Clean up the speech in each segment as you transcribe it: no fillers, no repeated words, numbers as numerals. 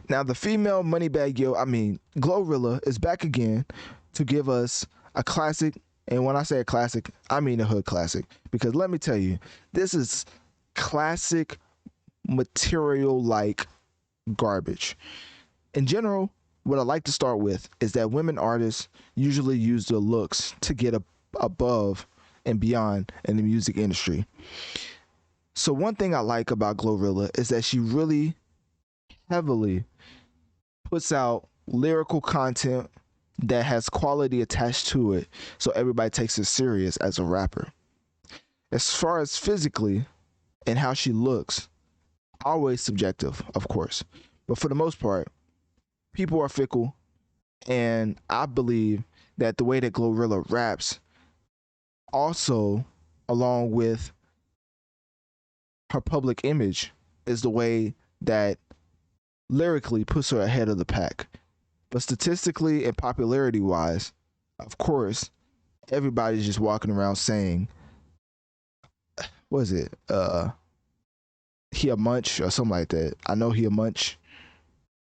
Now the female Moneybag Yo, I mean Glorilla, is back again to give us a classic. And when I say a classic, I mean a hood classic. Because let me tell you, this is classic material like garbage. In general, what I like to start with is that women artists usually use their looks to get above and beyond in the music industry. So one thing I like about Glorilla is that she really heavily puts out lyrical content that has quality attached to it, so everybody takes it serious as a rapper. As far as physically and how she looks, always subjective, of course, but for the most part, people are fickle, and I believe that the way that Glorilla raps, also along with her public image, is the way that lyrically puts her ahead of the pack. But statistically and popularity wise, of course, everybody's just walking around saying, what is it? He a munch or something like that. I know he a munch.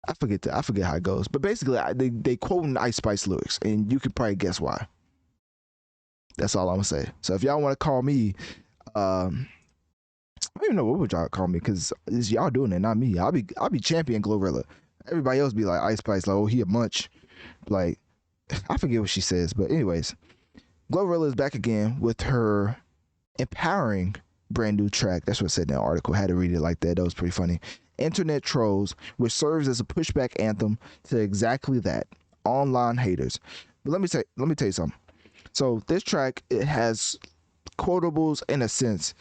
I forget how it goes. But basically, they quoting Ice Spice lyrics, and you could probably guess why. That's all I'm gonna say. So if y'all want to call me, I don't even know what would y'all call me, because it's y'all doing it, not me. I'll be champion Glorilla. Everybody else be like Ice Spice, like, oh, he a munch. Like, I forget what she says, but anyways, Glorilla is back again with her empowering brand new track. That's what it said in the article. I had to read it like that. That was pretty funny. Internet Trolls, which serves as a pushback anthem to exactly that, online haters. But let me tell you something. So this track, it has quotables in a sense.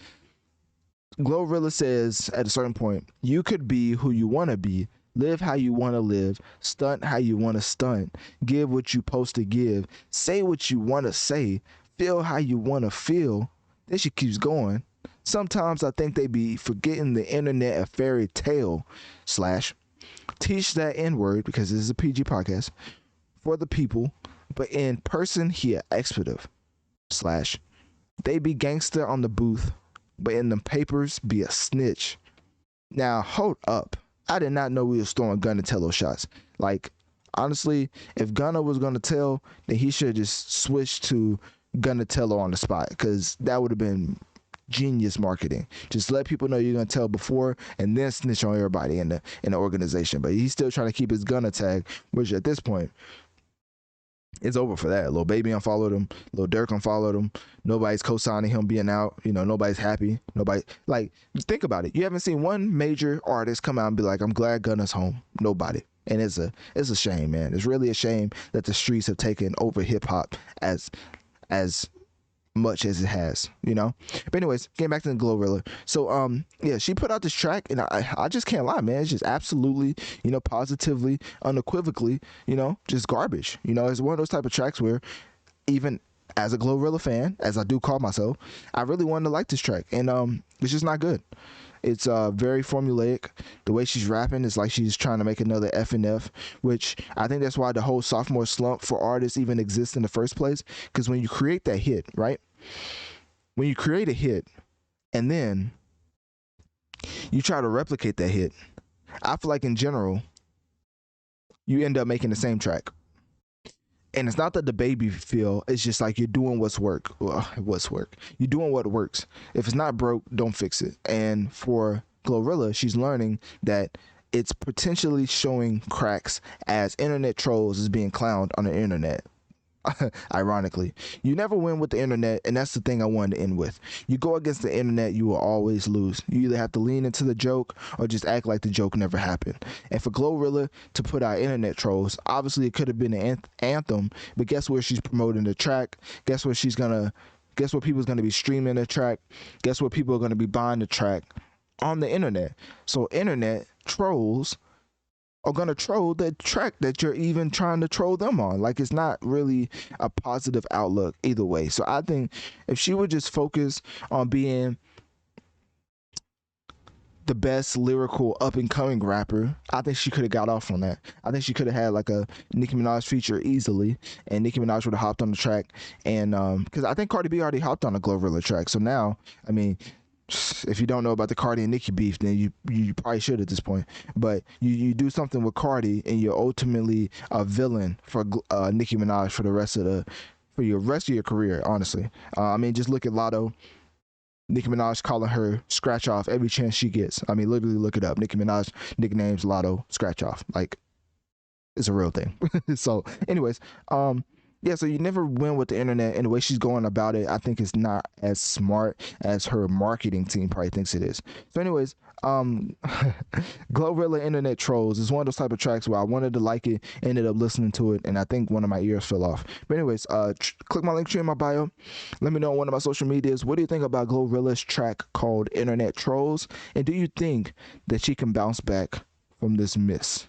Glorilla says at a certain point, you could be who you want to be, live how you want to live, stunt how you want to stunt, give what you supposed to give, say what you want to say, feel how you want to feel. Then she keeps going. Sometimes I think they be forgetting the internet a fairy tale slash teach that N-word, because this is a PG podcast, for the people, but in person he a expletive slash they be gangster on the booth, but in them papers be a snitch. Now hold up. I did not know we was throwing Gunatello shots. Like, honestly, if Gunna was gonna tell, then he should just switch to Gunatello on the spot, because that would have been genius marketing. Just let people know you're gonna tell before, and then snitch on everybody in the organization. But he's still trying to keep his Gunna tag, which at this point, it's over for that. Lil Baby unfollowed him. Lil Durk unfollowed him. Nobody's co-signing him being out. You know, nobody's happy. Nobody, like, think about it. You haven't seen one major artist come out and be like, I'm glad Gunna's home. Nobody. And it's a shame, man. It's really a shame that the streets have taken over hip hop as much as it has, you know. But anyways, getting back to the Glorilla. So yeah, she put out this track, and I just can't lie, man. It's just absolutely, you know, positively, unequivocally, you know, just garbage. You know, it's one of those type of tracks where even as a Glorilla fan, as I do call myself, I really wanted to like this track, and it's just not good. It's very formulaic. The way she's rapping is like she's trying to make another F and F, which I think that's why the whole sophomore slump for artists even exists in the first place. Because when you create that hit, right? When you create a hit and then you try to replicate that hit, I feel like in general, you end up making the same track. And it's not that the baby feel, it's just like you're doing what's work. Well, what's work? You're doing what works. If it's not broke, don't fix it. And for Glorilla, she's learning that it's potentially showing cracks as internet trolls is being clowned on the internet. Ironically, you never win with the internet, and that's the thing I wanted to end with. You go against the internet, you will always lose. You either have to lean into the joke or just act like the joke never happened. And for Glorilla to put out internet trolls, obviously it could have been an anthem, but guess where she's promoting the track? Guess what people's gonna be streaming the track? Guess what people are gonna be buying the track? On the internet. So internet trolls are gonna troll the track that you're even trying to troll them on. Like, it's not really a positive outlook either way. So I think if she would just focus on being the best lyrical up and coming rapper, I think she could have got off on that. I think she could have had like a Nicki Minaj feature easily, and Nicki Minaj would have hopped on the track. And because I think Cardi B already hopped on a Glorilla track, so now, I mean, if you don't know about the Cardi and Nicki beef, then you probably should at this point. But you do something with Cardi, and you're ultimately a villain for Nicki Minaj for the rest of the for your rest of your career. Honestly, I mean, just look at Lotto. Nicki Minaj calling her scratch off every chance she gets. I mean, literally look it up. Nicki Minaj nicknames Lotto scratch off. Like, it's a real thing. So, anyways, yeah, so you never win with the internet, and the way she's going about it, I think is not as smart as her marketing team probably thinks it is. So, anyways, Glorilla Internet Trolls is one of those type of tracks where I wanted to like it, ended up listening to it, and I think one of my ears fell off. But anyways, click my link tree in my bio. Let me know on one of my social medias. What do you think about Glorilla's track called Internet Trolls, and do you think that she can bounce back from this miss?